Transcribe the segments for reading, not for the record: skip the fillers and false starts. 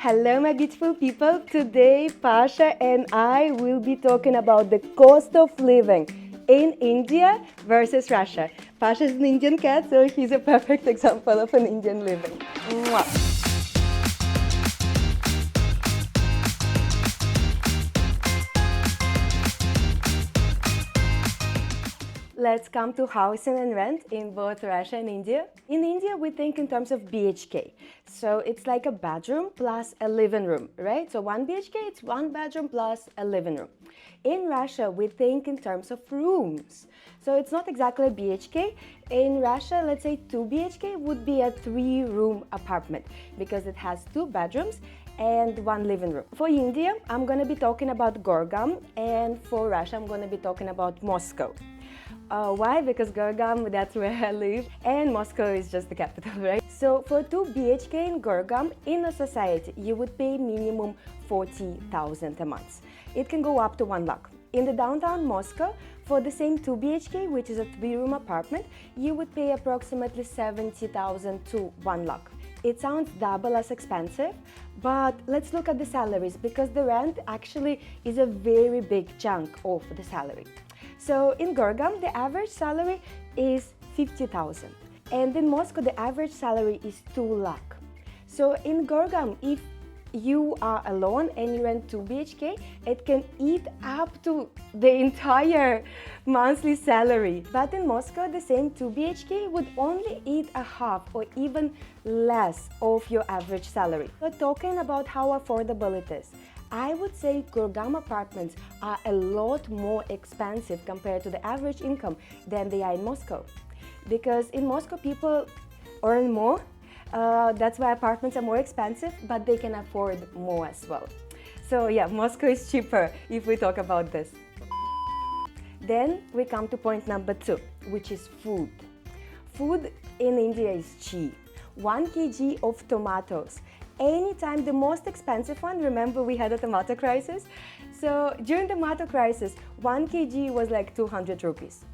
Hello, my beautiful people. Today, Pasha and I will be talking about the cost of living in India versus Russia. Pasha is an Indian cat, so he's a perfect example of an Indian living. Mwah. Let's come to housing and rent in both Russia and India. In India, we think in terms of BHK. So it's like a bedroom plus a living room, right? So 1 BHK, it's 1 bedroom plus a living room. In Russia, we think in terms of rooms. So it's not exactly a BHK. In Russia, let's say 2 BHK would be a 3-room apartment because it has 2 bedrooms and 1 living room. For India, I'm going to be talking about Gurgaon, and for Russia, I'm going to be talking about Moscow. Why? Because Gurgaon, that's where I live, and Moscow is just the capital, right? So for 2 BHK in Gurgaon, in a society, you would pay minimum 40,000 a month. It can go up to 1 lakh. In the downtown Moscow, for the same 2 BHK, which is a 3-room apartment, you would pay approximately 70,000 to 1 lakh. It sounds double as expensive, but let's look at the salaries, because the rent actually is a very big chunk of the salary. So in Gurgaon, the average salary is 50,000, and in Moscow, the average salary is 2 lakh. So in Gurgaon, if you are alone and you rent 2 BHK, it can eat up to the entire monthly salary. But in Moscow, the same 2 BHK would only eat a half or even less of your average salary. So talking about how affordable it is, I would say Gurgaon apartments are a lot more expensive compared to the average income than they are in Moscow. Because in Moscow, people earn more. That's why apartments are more expensive, but they can afford more as well. So yeah, Moscow is cheaper if we talk about this. Then we come to point number 2, which is food. Food in India is cheap. 1 kg of tomatoes. Anytime the most expensive one, remember we had a tomato crisis? So during the tomato crisis, 1 kg was like 200 rupees.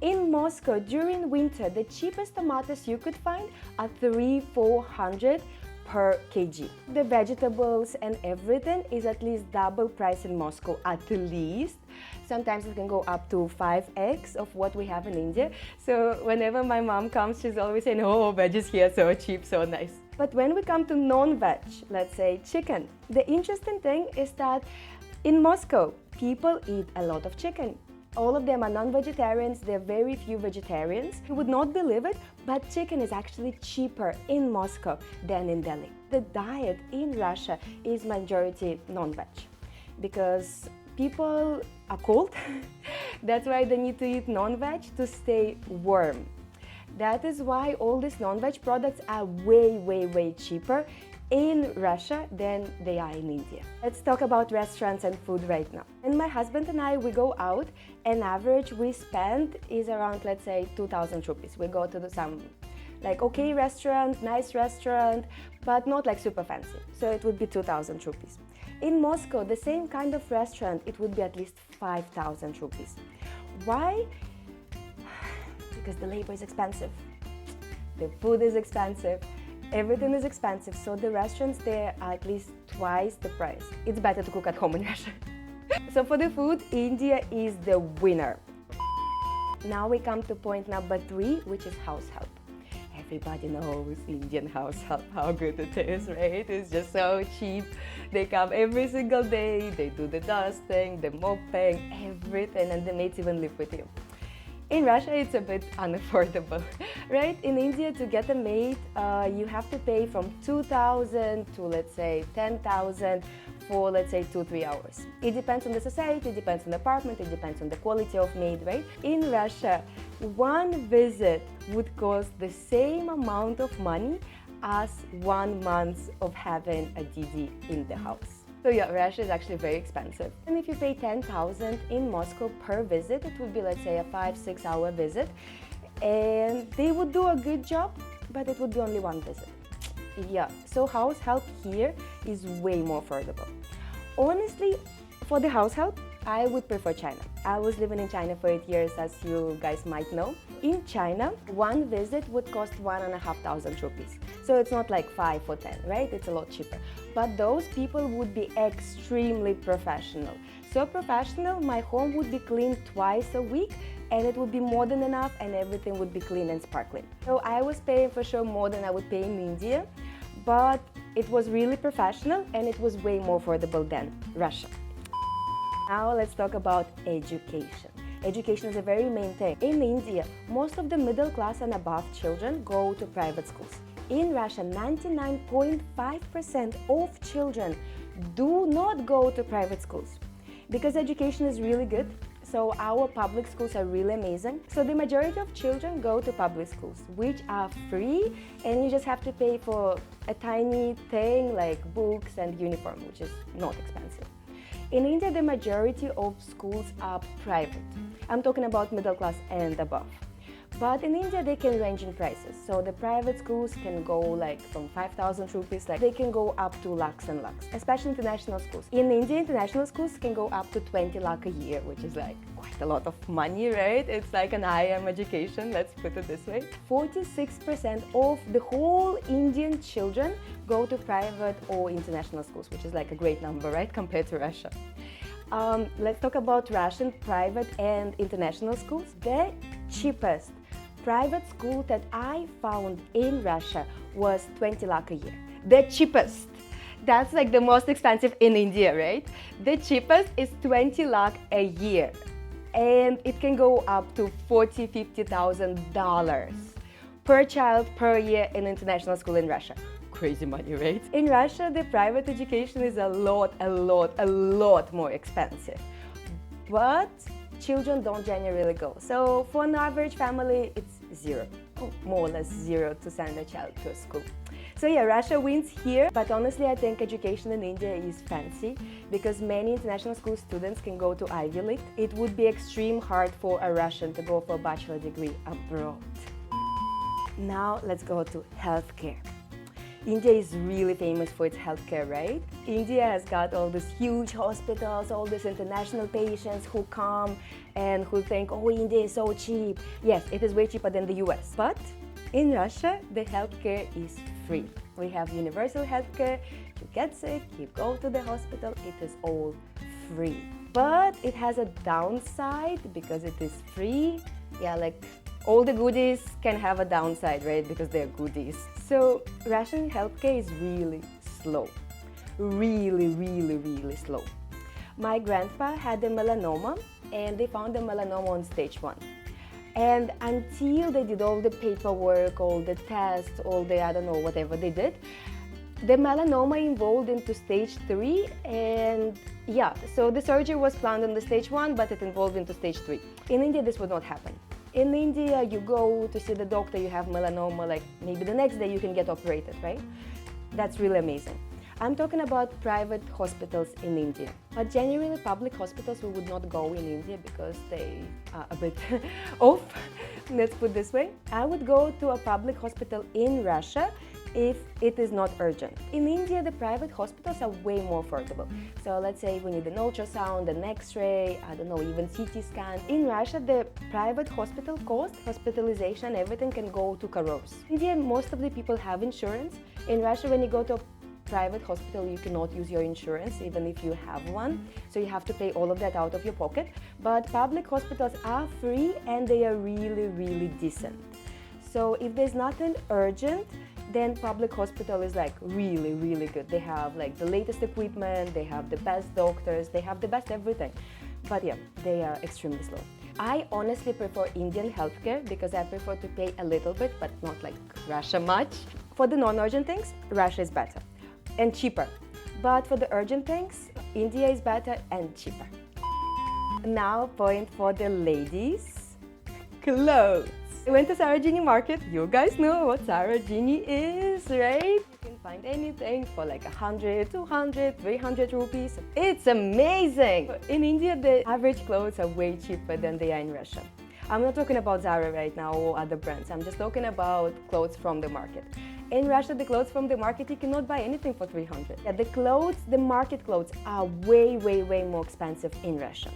In Moscow, during winter, the cheapest tomatoes you could find are 300-400 per kg. The vegetables and everything is at least double price in Moscow, at least. Sometimes it can go up to 5x of what we have in India. So whenever my mom comes, she's always saying, oh, veggies here so cheap, so nice. But when we come to non-veg, let's say chicken, the interesting thing is that in Moscow, people eat a lot of chicken. All of them are non-vegetarians, there are very few vegetarians. You would not believe it, but chicken is actually cheaper in Moscow than in Delhi. The diet in Russia is majority non-veg because people are cold. That's why they need to eat non-veg to stay warm. That is why all these non-veg products are way cheaper in Russia than they are in India. Let's talk about restaurants and food right now. And my husband and I, we go out, and average we spend is around, let's say, 2,000 rupees. We go to some like okay restaurant, nice restaurant, but not like super fancy. So it would be 2,000 rupees. In Moscow, the same kind of restaurant, it would be at least 5,000 rupees. Why? Because the labor is expensive, the food is expensive, everything is expensive, so the restaurants there are at least twice the price. It's better to cook at home in Russia. So for the food, India is the winner. Now we come to point number 3, which is house help. Everybody knows Indian house help, how good it is, right? It's just so cheap. They come every single day, they do the dusting, the mopping, everything, and the maids even live with you. In Russia, it's a bit unaffordable, right? In India, to get a maid, you have to pay from 2,000 to, let's say, 10,000 for, let's say, 2-3 hours. It depends on the society, it depends on the apartment, it depends on the quality of maid, right? In Russia, 1 visit would cost the same amount of money as 1 month of having a DD in the house. So yeah, Russia is actually very expensive. And if you pay 10,000 in Moscow per visit, it would be, let's say, a 5-6 hour visit. And they would do a good job, but it would be only 1 visit. Yeah, so house help here is way more affordable. Honestly, for the house help, I would prefer China. I was living in China for 8 years, as you guys might know. In China, 1 visit would cost 1,500 rupees. So it's not like 5 or 10, right? It's a lot cheaper. But those people would be extremely professional. So professional, my home would be cleaned twice a week, and it would be more than enough, and everything would be clean and sparkling. So I was paying for sure more than I would pay in India, but it was really professional and it was way more affordable than Russia. Now let's talk about education. Education is a very main thing. In India, most of the middle class and above children go to private schools. In Russia, 99.5% of children do not go to private schools because education is really good. So our public schools are really amazing. So the majority of children go to public schools, which are free, and you just have to pay for a tiny thing like books and uniform, which is not expensive. In India, the majority of schools are private. I'm talking about middle class and above. But in India, they can range in prices. So the private schools can go like from 5,000 rupees, like they can go up to lakhs and lakhs, especially international schools. In India, international schools can go up to 20 lakh a year, which is like quite a lot of money, right? It's like an IM education, let's put it this way. 46% of the whole Indian children go to private or international schools, which is like a great number, right, compared to Russia. Let's talk about Russian private and international schools. The cheapest private school that I found in Russia was 20 lakh a year. The cheapest. That's like the most expensive in India, right? The cheapest is 20 lakh a year. And it can go up to $40,000-$50,000 per child per year in international school in Russia. Crazy money, right? In Russia, the private education is a lot more expensive. But children don't generally go. So for an average family, it's zero, more or less zero to send a child to a school. So yeah, Russia wins here, but honestly I think education in India is fancy because many international school students can go to Ivy League. It would be extreme hard for a Russian to go for a bachelor degree abroad. Now let's go to healthcare. India is really famous for its healthcare, right? India has got all these huge hospitals, all these international patients who come and who think, oh, India is so cheap. Yes, it is way cheaper than the US. But in Russia, the healthcare is free. We have universal healthcare. You get sick, you go to the hospital, it is all free. But it has a downside because it is free. Yeah, like all the goodies can have a downside, right? Because they're goodies. So Russian healthcare is really slow. Really slow. My grandpa had a melanoma and they found the melanoma on stage 1. And until they did all the paperwork, all the tests, all the, I don't know, whatever they did, the melanoma evolved into stage 3, and yeah, so the surgery was planned on the stage 1, but it evolved into stage 3. In India, this would not happen. In India, you go to see the doctor, you have melanoma, like maybe the next day you can get operated, right? That's really amazing. I'm talking about private hospitals in India. But generally, public hospitals we would not go in India because they are a bit off, let's put it this way. I would go to a public hospital in Russia if it is not urgent. In India, the private hospitals are way more affordable. So let's say we need an ultrasound, an X-ray, I don't know, even CT scan. In Russia, the private hospital cost, hospitalization, everything can go to crores. In India, most of the people have insurance. In Russia, when you go to a private hospital, you cannot use your insurance even if you have one, so you have to pay all of that out of your pocket. But public hospitals are free and they are really decent. So if there's nothing urgent, then public hospital is like really good. They have like the latest equipment, they have the best doctors, they have the best everything. But yeah, they are extremely slow. I honestly prefer Indian healthcare because I prefer to pay a little bit, but not like Russia much. For the non-urgent things, Russia is better and cheaper. But for the urgent things, India is better and cheaper. Now, point for the ladies, clothes. I went to Sarojini Market. You guys know what Sarojini is, right? You can find anything for like 100, 200, 300 rupees. It's amazing! In India, the average clothes are way cheaper than they are in Russia. I'm not talking about Zara right now or other brands. I'm just talking about clothes from the market. In Russia, the clothes from the market, you cannot buy anything for 300. Yeah, the market clothes are way more expensive in Russia.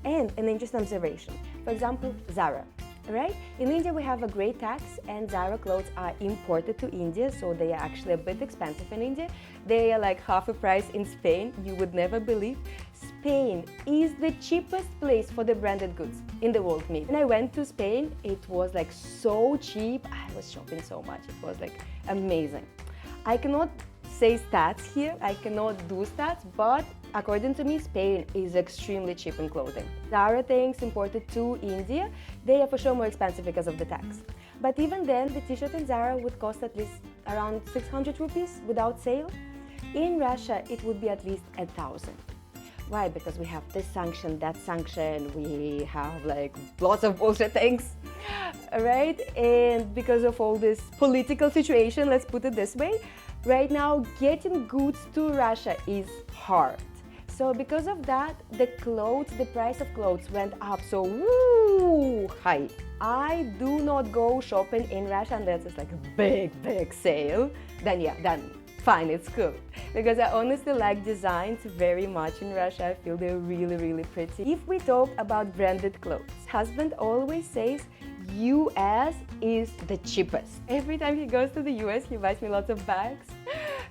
And an interesting observation. For example, Zara. right? In India, we have a great tax, and Zara clothes are imported to India, so they are actually a bit expensive in India. They are like half a price in Spain. You would never believe. Spain is the cheapest place for the branded goods in the world, maybe. When I went to Spain, it was like so cheap. I was shopping so much. It was like amazing. I cannot say stats here, I cannot do stats, but according to me, Spain is extremely cheap in clothing. Zara things imported to India, they are for sure more expensive because of the tax. But even then, the t-shirt in Zara would cost at least around 600 rupees without sale. In Russia, it would be at least 1,000. Why? Because we have this sanction, that sanction, we have like lots of bullshit things, right? And because of all this political situation, let's put it this way, right now getting goods to Russia is hard. So because of that, the price of clothes went up so high. I do not go shopping in Russia unless it's like a big sale. Then fine, it's cool. Because I honestly like designs very much in Russia. I feel they're really pretty. If we talk about branded clothes, husband always says US is the cheapest. Every time he goes to the US, he buys me lots of bags,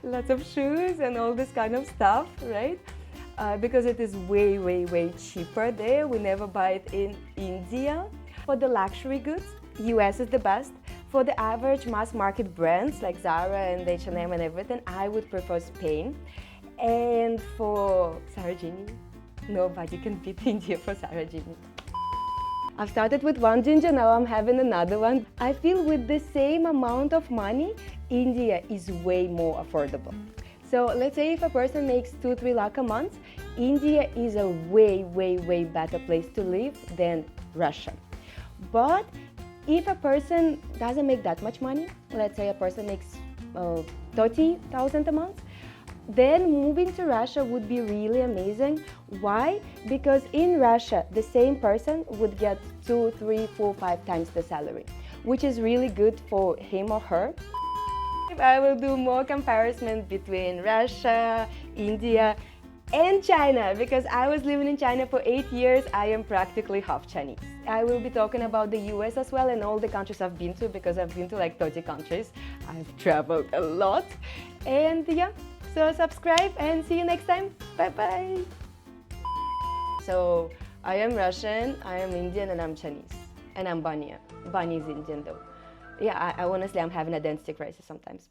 lots of shoes and all this kind of stuff, right? Because it is way cheaper there. We never buy it in India. For the luxury goods, US is the best. For the average mass market brands like Zara and H&M and everything, I would prefer Spain. And for Sarojini, nobody can beat India for Sarojini. I've started with one ginger, now I'm having another one. I feel with the same amount of money, India is way more affordable. So let's say if a person makes 2-3 lakh a month, India is a way better place to live than Russia. But if a person doesn't make that much money, let's say a person makes 30,000 a month, then moving to Russia would be really amazing. Why? Because in Russia, the same person would get 2, 3, 4, 5 times the salary, which is really good for him or her. I will do more comparison between Russia, India, and China, because I was living in China for 8 years. I am practically half Chinese. I will be talking about the US as well and all the countries I've been to, because I've been to like 30 countries. I've traveled a lot. And yeah, so subscribe and see you next time. Bye-bye. So I am Russian, I am Indian, and I'm Chinese. And I'm Baniya. Bani is Indian though. Yeah, I honestly, I'm having identity crisis sometimes.